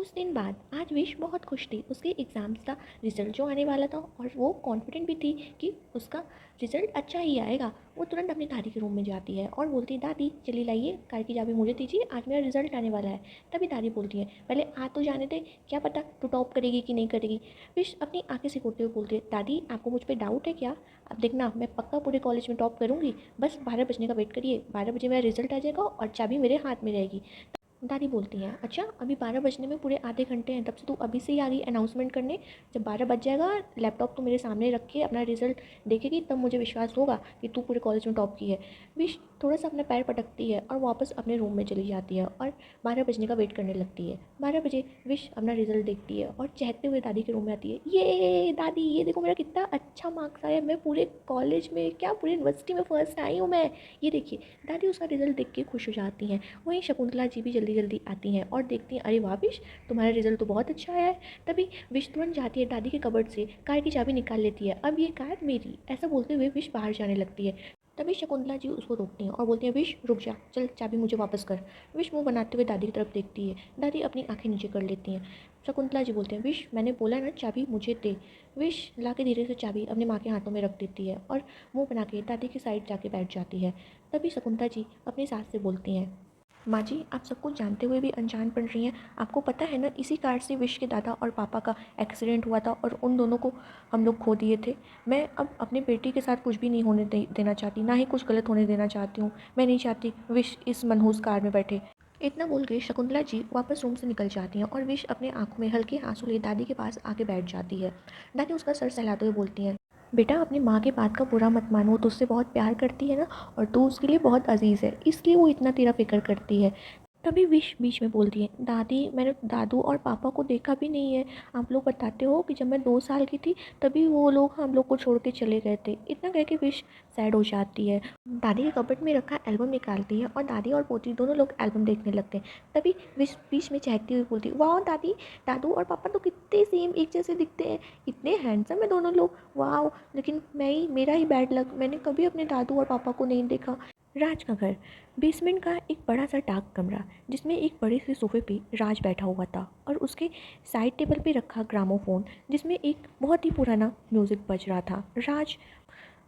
कुछ दिन बाद आज विश बहुत खुश थी। उसके एग्ज़ाम्स का रिज़ल्ट जो आने वाला था और वो कॉन्फिडेंट भी थी कि उसका रिज़ल्ट अच्छा ही आएगा। वो तुरंत अपनी दादी के रूम में जाती है और बोलती है, दादी चलिए लाइए कार की चाबी मुझे दीजिए, आज मेरा रिज़ल्ट आने वाला है। तभी दादी बोलती है, पहले आ तो जाने दे, क्या पता तू टॉप करेगी कि नहीं करेगी। विश अपनी आंखें सिकोड़ते हुए बोलती है, दादी आपको मुझ पर डाउट है क्या? अब देखना मैं पक्का पूरे कॉलेज में टॉप करूँगी, बस 12 बजने का वेट करिए, 12 बजे मेरा रिज़ल्ट आ जाएगा और चाबी मेरे हाथ में रहेगी। दादी बोलती हैं, अच्छा अभी 12 बजने में पूरे आधे घंटे हैं, तब से तू अभी से ही आ गई अनाउंसमेंट करने। जब 12 बज जाएगा लैपटॉप तो मेरे सामने रख के अपना रिजल्ट देखेगी, तब मुझे विश्वास होगा कि तू पूरे कॉलेज में टॉप की है। विश थोड़ा सा अपना पैर पटकती है और वापस अपने रूम में चली जाती है और 12 बजने का वेट करने लगती है। 12 बजे विश अपना रिजल्ट देखती है और चहकते हुए दादी के रूम में आती है, ये दादी ये देखो मेरा कितना अच्छा मार्क्स आया, मैं पूरे कॉलेज में क्या पूरी यूनिवर्सिटी में फर्स्ट आई हूँ मैं, ये देखिए। दादी उसका रिजल्ट देख के खुश हो जाती हैं। वहीं शकुंतला जी भी जल्दी जल्दी आती हैं और देखती हैं, अरे वाह विश तुम्हारा रिजल्ट तो बहुत अच्छा आया है। तभी विश तुरंत जाती है दादी के कबर्ड से कार की चाबी निकाल लेती है, अब ये कार मेरी, ऐसा बोलते हुए विश बाहर जाने लगती है। तभी शकुंतला जी उसको रोकती हैं और बोलती हैं, विश रुक जा, चल चाबी मुझे वापस कर। विश मुंह बनाते हुए दादी की तरफ देखती है। दादी अपनी आंखें नीचे कर लेती हैं। शकुंतला जी बोलते हैं, विश मैंने बोला ना चाबी मुझे दे। विश ला के धीरे से चाबी अपनी माँ के हाथों में रख देती है और मुंह बना के दादी की साइड जाके बैठ जाती है। तभी शकुंतला जी अपनी सास से बोलती हैं, माँ जी आप सब कुछ जानते हुए भी अनजान बन रही हैं। आपको पता है ना इसी कार से विश के दादा और पापा का एक्सीडेंट हुआ था और उन दोनों को हम लोग खो दिए थे। मैं अब अपनी बेटी के साथ कुछ भी नहीं होने देना चाहती, ना ही कुछ गलत होने देना चाहती हूँ। मैं नहीं चाहती विश इस मनहूस कार में बैठे। इतना बोल के शकुंतला जी वापस रूम से निकल जाती हैं और विश अपने आंखों में हल्के आंसू लिए दादी के पास आके बैठ जाती है। दादी उसका सर सहलाते हुए बोलती हैं, बेटा अपनी माँ की बात का बुरा मत मान, वो तुझसे बहुत प्यार करती है ना, और तू उसके लिए बहुत अजीज़ है, इसलिए वो इतना तेरा फिक्र करती है। तभी विश बीच में बोलती है, दादी मैंने दादू और पापा को देखा भी नहीं है। आप लोग बताते हो कि जब मैं 2 साल की थी तभी वो लोग हम लोग को छोड़ के चले गए थे। इतना कह के विश सैड हो जाती है। दादी के कबर्ड में रखा एल्बम निकालती है और दादी और पोती दोनों लोग एल्बम देखने लगते हैं। तभी विश बीच में चहकती हुई बोलती है, वाह दादी, दादू और पापा तो कितने सेम एक जैसे दिखते हैं, इतने हैंडसम है दोनों लोग, वाह। लेकिन मेरा ही बैड लक, मैंने कभी अपने दादू और पापा को नहीं देखा। राज का घर, बेसमेंट का एक बड़ा सा डार्क कमरा जिसमें एक बड़े से सोफे पे राज बैठा हुआ था और उसके साइड टेबल पे रखा ग्रामोफोन जिसमें एक बहुत ही पुराना म्यूज़िक बज रहा था। राज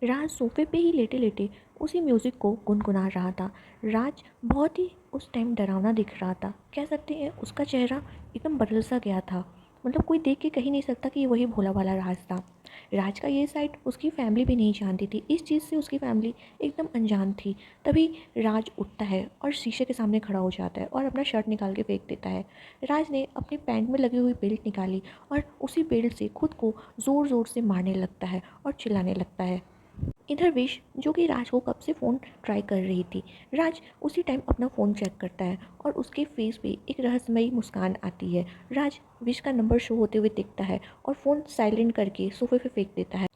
राज सोफे पे ही लेटे लेटे उसी म्यूज़िक को गुनगुना रहा था। राज बहुत ही उस टाइम डरावना दिख रहा था, कह सकते हैं उसका चेहरा एकदम बदल सा गया था। मतलब कोई देख के कह ही नहीं सकता कि ये वही भोला वाला राज था। राज का ये साइड उसकी फैमिली भी नहीं जानती थी, इस चीज़ से उसकी फैमिली एकदम अनजान थी। तभी राज उठता है और शीशे के सामने खड़ा हो जाता है और अपना शर्ट निकाल के फेंक देता है। राज ने अपनी पैंट में लगी हुई बेल्ट निकाली और उसी बेल्ट से खुद को ज़ोर ज़ोर से मारने लगता है और चिल्लाने लगता है। इधर विश जो कि राज को कब से फ़ोन ट्राई कर रही थी, राज उसी टाइम अपना फ़ोन चेक करता है और उसके फेस पे एक रहस्यमयी मुस्कान आती है। राज विश का नंबर शो होते हुए देखता है और फ़ोन साइलेंट करके सोफे पे फेंक देता है।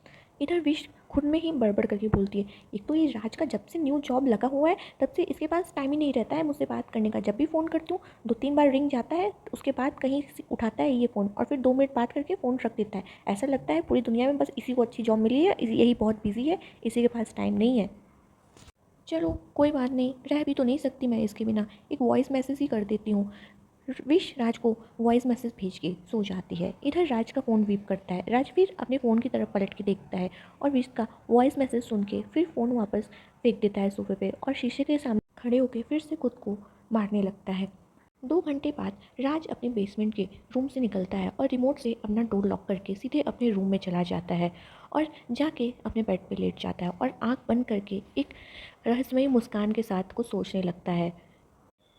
इधर विश खुद में ही बड़बड़ करके बोलती है, एक तो ये राज का जब से न्यू जॉब लगा हुआ है तब से इसके पास टाइम ही नहीं रहता है मुझसे बात करने का। जब भी फ़ोन करती हूँ 2-3 बार रिंग जाता है, उसके बाद कहीं से उठाता है ये फ़ोन और फिर 2 मिनट बात करके फ़ोन रख देता है। ऐसा लगता है पूरी दुनिया में बस इसी को अच्छी जॉब मिली है, यही बहुत बिजी है, इसी के पास टाइम नहीं है। चलो कोई बात नहीं, रह भी तो नहीं सकती मैं इसके बिना, एक वॉइस मैसेज ही कर देती हूँ। विश राज को वॉइस मैसेज भेज के सो जाती है। इधर राज का फ़ोन बीप करता है। राज फिर अपने फ़ोन की तरफ पलट के देखता है और विश का वॉइस मैसेज सुन के फिर फ़ोन वापस फेंक देता है सोफे पे और शीशे के सामने खड़े होकर फिर से खुद को मारने लगता है। 2 घंटे बाद राज अपने बेसमेंट के रूम से निकलता है और रिमोट से अपना डोर लॉक करके सीधे अपने रूम में चला जाता है और जाके अपने बेड पे लेट जाता है और आँख बंद करके एक रहस्यमयी मुस्कान के साथ कुछ सोचने लगता है।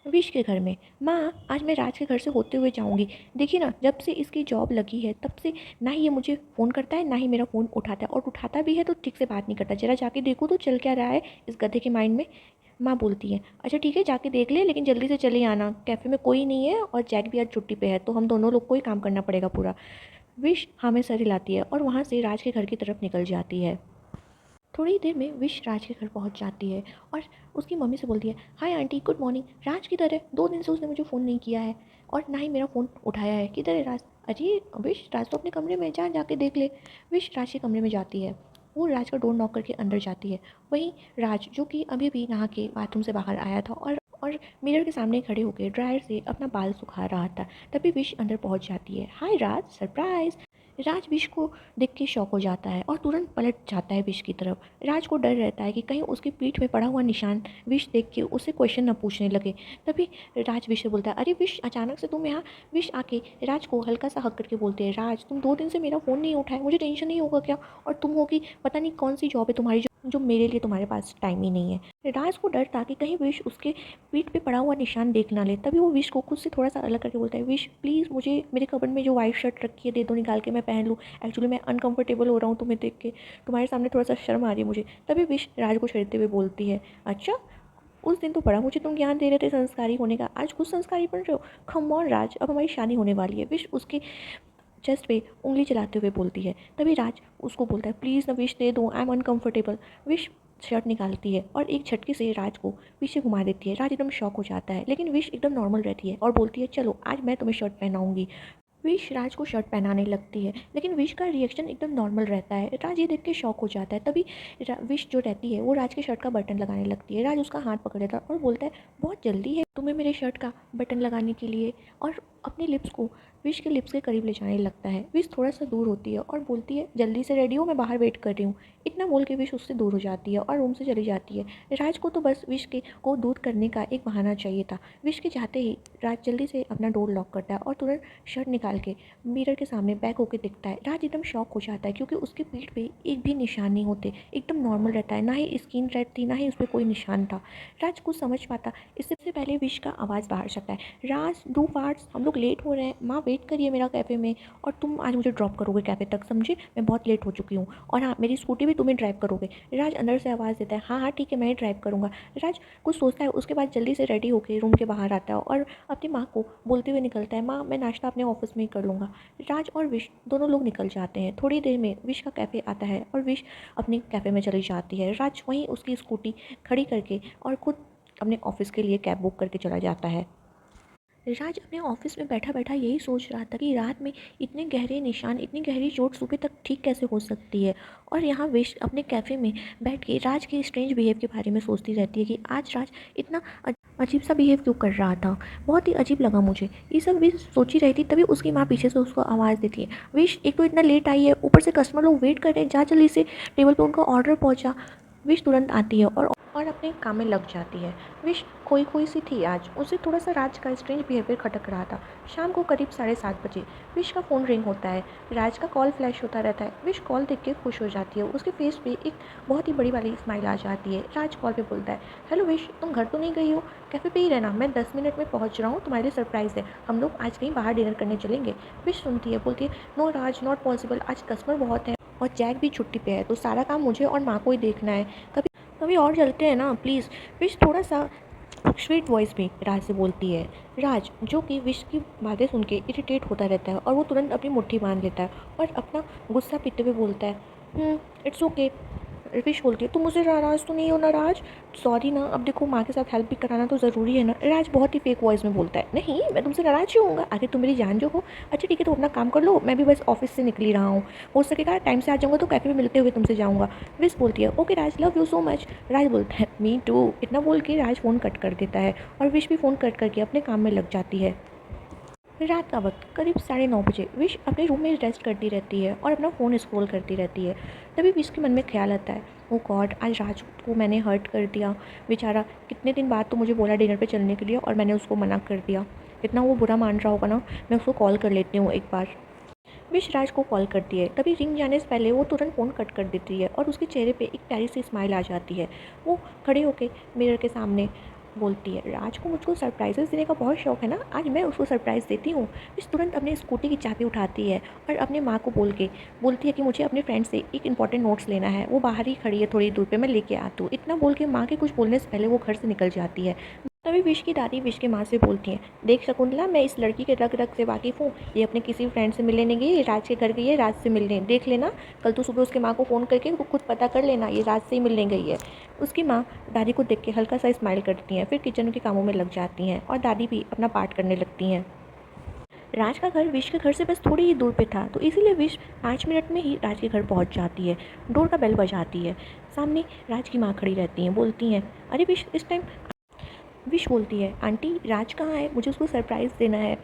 विश के घर में, माँ आज मैं राज के घर से होते हुए जाऊँगी। देखिए ना जब से इसकी जॉब लगी है तब से ना ही ये मुझे फ़ोन करता है ना ही मेरा फ़ोन उठाता है, और उठाता भी है तो ठीक से बात नहीं करता। ज़रा जाके देखो तो चल क्या रहा है इस गधे के माइंड में। माँ बोलती है, अच्छा ठीक है जाके देख ले, लेकिन जल्दी से चले आना, कैफ़े में कोई नहीं है और जैक भी आज छुट्टी पे है तो हम दोनों लोग को ही काम करना पड़ेगा पूरा। विश हाँ में सर हिलाती है और वहाँ से राज के घर की तरफ निकल जाती है। थोड़ी देर में विश राज के घर पहुंच जाती है और उसकी मम्मी से बोलती है, हाय आंटी गुड मॉर्निंग, राज किधर है? 2 दिन से उसने मुझे फ़ोन नहीं किया है और ना ही मेरा फ़ोन उठाया है, किधर है राज? अरे विश राज तो अपने कमरे में, जा जाके देख ले। विश राज के कमरे में जाती है। वो राज का डोर नॉक करके अंदर जाती है। वहीं राज जो कि अभी भी नहा के बाथरूम से बाहर आया था और और मिरर के सामने खड़े होकर ड्रायर से अपना बाल सुखा रहा था। तभी विश अंदर पहुंच जाती है। हाय राज, सरप्राइज। राज विश को देख के शॉक हो जाता है और तुरंत पलट जाता है विश की तरफ। राज को डर रहता है कि कहीं उसकी पीठ पे पड़ा हुआ निशान विश देख के उससे क्वेश्चन न पूछने लगे। तभी राज विश से बोलता है, अरे विश, अचानक से तुम यहाँ। विश आके राज को हल्का सा हक करके बोलते हैं, राज तुम 2 दिन से मेरा फ़ोन नहीं उठाए, मुझे टेंशन नहीं होगा क्या? और तुम होगी पता नहीं कौन सी जॉब है तुम्हारी जो मेरे लिए तुम्हारे पास टाइम ही नहीं है। राज को डर था कि कहीं विश उसके पीठ पे पड़ा हुआ निशान देख ना ले। तभी वो विश को खुद से थोड़ा सा अलग करके बोलता है, विश प्लीज़ मुझे मेरे कबर्ड में जो वाइट शर्ट रखी है दे दो, निकाल के मैं पहन लूँ। एक्चुअली मैं अनकंफर्टेबल हो रहा हूँ तुम्हें देख के, तुम्हारे सामने थोड़ा सा शर्म आ रही है मुझे। तभी विश राज को छेड़ते हुए बोलती है, अच्छा उस दिन तो पड़ा मुझे तुम ज्ञान दे रहे थे संस्कारी होने का, आज खुद संस्कारी बन रहे हो। खम ऑन राज, अब हमारी शादी होने वाली है। विश उसके चेस्ट पे उंगली चलाते हुए बोलती है। तभी राज उसको बोलता है, प्लीज़ ना विश दे दो, I am uncomfortable. Wish shirt निकालती है और एक झटके से राज को पीछे घुमा देती है। राज एकदम शॉक हो जाता है, लेकिन विश एकदम नॉर्मल रहती है और बोलती है, चलो आज मैं तुम्हें शर्ट पहनाऊंगी। विश राज को शर्ट पहनाने लगती है, लेकिन विश का रिएक्शन एकदम नॉर्मल रहता है। राज ये देख के शॉक हो जाता है। तभी विश जो रहती है वो राज के शर्ट का बटन लगाने लगती है। राज उसका हाथ पकड़ लेता है और बोलता है, बहुत जल्दी है तुम्हें मेरे शर्ट का बटन लगाने के लिए, और अपने लिप्स को विश के लिप्स के करीब ले जाने लगता है। विश थोड़ा सा दूर होती है और बोलती है, जल्दी से रेडी हो, मैं बाहर वेट कर रही हूँ। इतना बोल के विश उससे दूर हो जाती है और रूम से चली जाती है। राज को तो बस विश के को दूर करने का एक बहाना चाहिए था। विश के जाते ही राज जल्दी से अपना डोर लॉक करता है और तुरंत शर्ट निकाल के मिरर के सामने बैक होकर दिखता है। राज एकदम शॉक हो जाता है क्योंकि उसकी पीठ पे एक भी निशान नहीं होते, एकदम नॉर्मल रहता है। ना ही स्किन रेड थी, ना ही उस पर कोई निशान था। राज कुछ समझ पाता इससे पहले विश का आवाज़ बाहर सकता है, राज डू फार्ट्स, हम लोग लेट हो रहे हैं, माँ वेट करिए मेरा कैफ़े में, और तुम आज मुझे ड्रॉप करोगे कैफ़े तक, समझे? मैं बहुत लेट हो चुकी हूँ, और हाँ मेरी स्कूटी भी तुम्हें ड्राइव करोगे। राज अंदर से आवाज़ देता है, हाँ हाँ ठीक है मैं ही ड्राइव करूँगा। राज कुछ सोचता है, उसके बाद जल्दी से रेडी होकर रूम के बाहर आता है और अपनी माँ को बोलते हुए निकलता है, माँ मैं नाश्ता अपने ऑफिस में ही कर लूँगा। राज और विश दोनों लोग निकल जाते हैं। थोड़ी देर में विश का कैफ़े आता है और विश अपने कैफ़े में चली जाती है। राज वहीं उसकी स्कूटी खड़ी करके और खुद अपने ऑफिस के लिए कैब बुक करके चला जाता है। राज अपने ऑफिस में बैठा बैठा यही सोच रहा था कि रात में इतने गहरे निशान, इतनी गहरी चोट सुबह तक ठीक कैसे हो सकती है। और यहाँ विश अपने कैफ़े में बैठ के राज के स्ट्रेंज बिहेव के बारे में सोचती रहती है कि आज राज इतना अजीब सा बिहेव क्यों कर रहा था, बहुत ही अजीब लगा मुझे। ये सब विश सोची रही थी। तभी उसकी माँ पीछे से उसको आवाज़ देती है, विश एक तो इतना लेट आई है, ऊपर से कस्टमर लोग वेट कर रहे हैं, जा जल्दी से टेबल पर उनका ऑर्डर पहुँचा। विश तुरंत आती है और अपने काम में लग जाती है। विश खोई खोई सी थी आज, उसे थोड़ा सा राज का स्ट्रेंज बिहेवियर खटक रहा था। शाम को करीब 7:30 बजे विश का फ़ोन रिंग होता है। राज का कॉल फ्लैश होता रहता है। विश कॉल देख के खुश हो जाती है, उसके फेस पे एक बहुत ही बड़ी वाली स्माइल आ जाती है। राज कॉल पे बोलता है, हेलो विश, तुम घर तो नहीं गई हो? कैफ़े पे ही रहना, मैं 10 मिनट में पहुंच रहा हूँ, तुम्हारे लिए सरप्राइज़ है, हम लोग आज कहीं बाहर डिनर करने चलेंगे। विश सुनती है, बोलती है, नो राज, नॉट पॉसिबल, आज कस्टमर बहुत है और जैक भी छुट्टी पे है, तो सारा काम मुझे और माँ को ही देखना है, कभी कभी और चलते हैं ना प्लीज़। विश थोड़ा सा स्वीट वॉइस में राज से बोलती है। राज जो कि विश की बातें सुन के इरिटेट होता रहता है और वो तुरंत अपनी मुट्ठी बांध लेता है और अपना गुस्सा पीते हुए बोलता है, इट्स ओके। विश बोलती है, तुम मुझसे नाराज़ तो नहीं हो ना राज? सॉरी ना, अब देखो माँ के साथ हेल्प भी कराना तो ज़रूरी है ना। राज बहुत ही फेक वॉइस में बोलता है, नहीं मैं तुमसे नाराज़ ही होऊंगा, आखिर तुम मेरी जान जो हो। अच्छा ठीक है, तो अपना काम कर लो, मैं भी बस ऑफिस से निकली रहा हूँ, हो सकेगा टाइम से आ जाऊँगा तो कैफ़े में मिलते हुए तुमसे जाऊँगा। विश बोलती है, okay Raj, love you so much. Raj बोलता है, मी टू। इतना बोल के राज फ़ोन कट कर देता है और विश भी फ़ोन कट करके अपने काम में लग जाती है। रात का वक्त करीब 9:30 बजे विश अपने रूम में रेस्ट करती रहती है और अपना फ़ोन स्क्रॉल करती रहती है। तभी विश के मन में ख्याल आता है, ओ गॉड, आज राज को मैंने हर्ट कर दिया, बेचारा कितने दिन बाद तो मुझे बोला डिनर पे चलने के लिए और मैंने उसको मना कर दिया, इतना वो बुरा मान रहा होगा ना, मैं उसको कॉल कर लेती हूँ एक बार। विश राज को कॉल करती है। तभी रिंग जाने से पहले वो तुरंत फ़ोन कट कर देती है और उसके चेहरे पे एक प्यारी सी स्माइल आ जाती है। वो खड़े होकर मिरर के सामने बोलती है, राज को मुझको सरप्राइजेस देने का बहुत शौक है ना, आज मैं उसको सरप्राइज़ देती हूँ। विश तुरंत अपने स्कूटी की चाबी उठाती है और अपने माँ को बोलती है कि मुझे अपने फ्रेंड से एक इंपॉर्टेंट नोट्स लेना है, वो बाहर ही खड़ी है थोड़ी दूर पे, मैं लेके आती हूँ। इतना बोल के माँ के कुछ बोलने से पहले वो घर से निकल जाती है। तभी विश की दादी विश की माँ से बोलती हैं, देख शकुंतला, मैं इस लड़की के रग रग से वाकिफ़ हूँ, ये अपने किसी फ्रेंड से मिलने नहीं गई, ये राज के घर गई है राज से मिलने, देख लेना, कल तो सुबह उसकी माँ को फ़ोन करके वो खुद पता कर लेना, ये राज से ही मिलने गई है। उसकी माँ दादी को देख के हल्का सा स्माइल करती हैं, फिर किचन के कामों में लग जाती हैं और दादी भी अपना पाठ करने लगती हैं। राज का घर विश के घर से बस थोड़ी ही दूर पे था, तो इसीलिए विश 5 मिनट में ही राज के घर पहुंच जाती है। डोर का बेल बजाती है, सामने राज की माँ खड़ी रहती हैं, बोलती हैं, अरे विश, इस टाइम विश बोलती है, आंटी राज कहाँ है, मुझे उसको सरप्राइज़ देना है।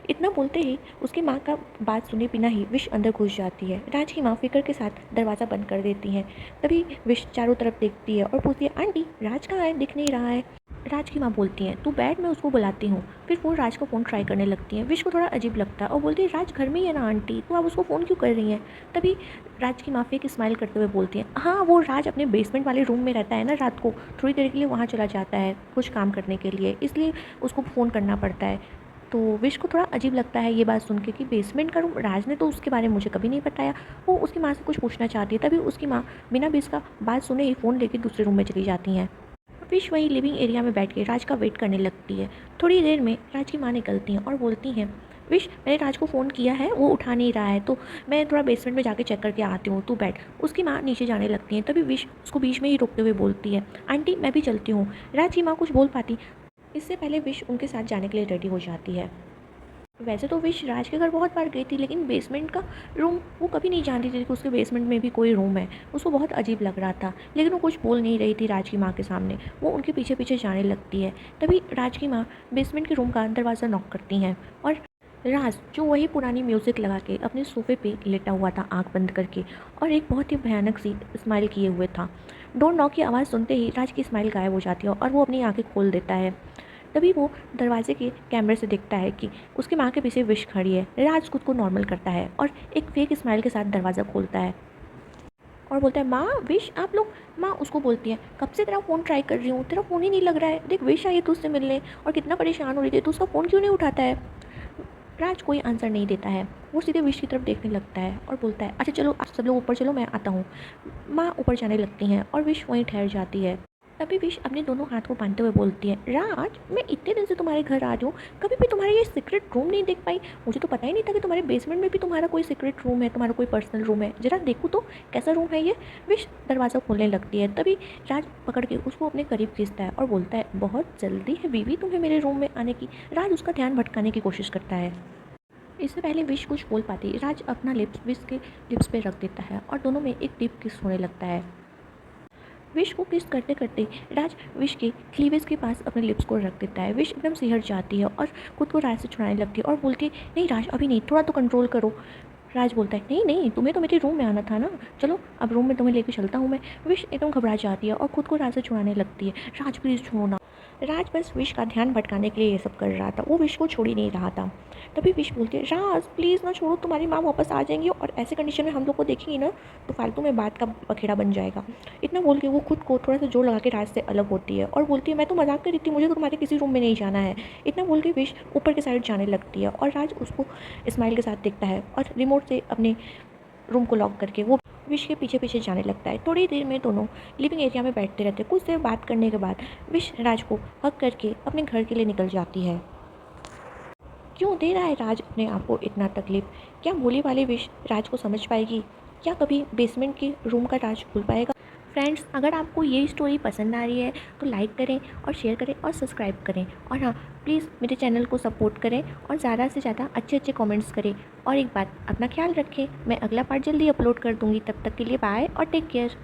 इतना बोलते ही उसकी माँ का बात सुने बिना ही विश अंदर घुस जाती है। राज की माँ फिक्र के साथ दरवाज़ा बंद कर देती हैं। तभी विश चारों तरफ देखती है और पूछती है, आंटी राज कहाँ है, दिख नहीं रहा है। राज की माँ बोलती हैं, तू बैठ, मैं उसको बुलाती हूँ। फिर वो राज का फ़ोन ट्राई करने लगती हैं। विश को थोड़ा अजीब लगता है और बोलती है, राज घर में ही है ना आंटी, तो आप उसको फ़ोन क्यों कर रही हैं। तभी राज की माँ फेक स्माइल करते हुए बोलती हैं, हाँ वो राज अपने बेसमेंट वाले रूम में रहता है ना, रात को थोड़ी देर के लिए वहाँ चला जाता है कुछ काम करने के लिए, इसलिए उसको फ़ोन करना पड़ता है। तो विश को थोड़ा अजीब लगता है ये बात सुन के कि बेसमेंट का रूम, राज ने तो उसके बारे में मुझे कभी नहीं बताया। वो उसकी माँ से कुछ पूछना चाहती है। तभी उसकी माँ बिना भी इसका बात सुने ही फ़ोन लेके दूसरे रूम में चली जाती हैं। विश वहीं लिविंग एरिया में बैठ के राज का वेट करने लगती है। थोड़ी देर में राज की माँ निकलती हैं और बोलती हैं, विश मैंने राज को फ़ोन किया है, वो उठा नहीं रहा है, तो मैं थोड़ा बेसमेंट में जाके चेक करके आती हूँ, तू बैठ। उसकी माँ नीचे जाने लगती हैं। तभी विश उसको बीच में ही रोकते हुए बोलती है, आंटी मैं भी चलती हूँ। राज की माँ कुछ बोल पाती इससे पहले विश उनके साथ जाने के लिए रेडी हो जाती है। वैसे तो विश राज के घर बहुत बार गई थी, लेकिन बेसमेंट का रूम वो कभी नहीं जानती थी कि उसके बेसमेंट में भी कोई रूम है। उसको बहुत अजीब लग रहा था, लेकिन वो कुछ बोल नहीं रही थी राज की माँ के सामने। वो उनके पीछे पीछे जाने लगती है। तभी राज की माँ बेसमेंट के रूम का दरवाज़ा नॉक करती हैं और राज, जो वही पुरानी म्यूज़िक लगा के अपने सोफ़े पे लेटा हुआ था आँख बंद करके और एक बहुत ही भयानक सी स्माइल किए हुए था। डोर नॉक की आवाज़ सुनते ही राज की स्माइल गायब हो जाती है और वो अपनी आँखें खोल देता है। तभी वो दरवाजे के कैमरे से देखता है कि उसकी माँ के पीछे विश खड़ी है। राज खुद को नॉर्मल करता है और एक फेक स्माइल के साथ दरवाज़ा खोलता है और बोलता है, माँ विश आप लोग। माँ उसको बोलती है, कब से तेरा फ़ोन ट्राई कर रही हूँ, तेरा फ़ोन ही नहीं लग रहा है, देख विश आई है तुझसे मिलने और कितना परेशान हो रही थी, तू उसका फ़ोन क्यों नहीं उठाता है। राज कोई आंसर नहीं देता है। वो सीधे विश की तरफ देखने लगता है और बोलता है, अच्छा चलो आप सब लोग ऊपर चलो, मैं आता हूँ। माँ ऊपर जाने लगती हैं और विश वहीं ठहर जाती है। तभी विश अपने दोनों हाथ को बांधते हुए बोलती है, राज मैं इतने दिन से तुम्हारे घर आ रही हूँ, कभी भी तुम्हारा ये सीक्रेट रूम नहीं देख पाई। मुझे तो पता ही नहीं था कि तुम्हारे बेसमेंट में भी तुम्हारा कोई सीक्रेट रूम है, तुम्हारा कोई पर्सनल रूम है। जरा देखूँ तो कैसा रूम है ये। विश दरवाज़ा खोलने लगती है। तभी राज पकड़ के उसको अपने करीब खींचता है और बोलता है, बहुत जल्दी है बीवी तुम्हें मेरे रूम में आने की। राज उसका ध्यान भटकाने की कोशिश करता है। इससे पहले विश कुछ बोल पाती, राज अपना लिप्स विश के लिप्स पे रख देता है और दोनों में एक डीप किस होने लगता है। विश को किस करते करते राज विश के क्लीवेज के पास अपने लिप्स को रख देता है। विश एकदम सिहर जाती है और खुद को राज से छुड़ाने लगती है और बोलती है, नहीं राज अभी नहीं, थोड़ा तो कंट्रोल करो। राज बोलता है, नहीं नहीं तुम्हें तो मेरे रूम में आना था ना, चलो अब रूम में तुम्हें लेके चलता हूँ मैं। विश एकदम घबरा जाती है और खुद को राज से छुड़ाने लगती है, राज प्लीज़ छोड़ो ना। राज बस विश का ध्यान भटकाने के लिए ये सब कर रहा था, वो विश को छोड़ ही नहीं रहा था। तभी विश बोलती है, राज प्लीज़ ना छोड़ो, तुम्हारी माँ वापस आ जाएंगी और ऐसे कंडीशन में हम लोग को देखेंगी ना तो फालतू में बात का बखेड़ा बन जाएगा। इतना बोल के वो खुद को थोड़ा सा जोर लगा के राज से अलग होती है और बोलती है, मैं तो मजाक कर रही थी, मुझे तो तुम्हारे किसी रूम में नहीं जाना है। इतना बोल के विश ऊपर की साइड जाने लगती है और राज उसको स्माइल के साथ देखता है और रिमोट से अपने रूम को लॉक करके वो विश के पीछे पीछे जाने लगता है। थोड़ी देर में दोनों लिविंग एरिया में बैठते रहते हैं। कुछ देर बात करने के बाद विश राज को हग करके अपने घर के लिए निकल जाती है। क्यों दे रहा है राज अपने आप को इतना तकलीफ। क्या भोली वाली विश राज को समझ पाएगी, क्या कभी बेसमेंट के रूम का राज भूल पाएगा। फ्रेंड्स, अगर आपको ये स्टोरी पसंद आ रही है तो लाइक करें और शेयर करें और सब्सक्राइब करें और हाँ, प्लीज़ मेरे चैनल को सपोर्ट करें और ज़्यादा से ज़्यादा अच्छे अच्छे कमेंट्स करें। और एक बात, अपना ख्याल रखें, मैं अगला पार्ट जल्दी अपलोड कर दूँगी। तब तक के लिए बाय और टेक केयर।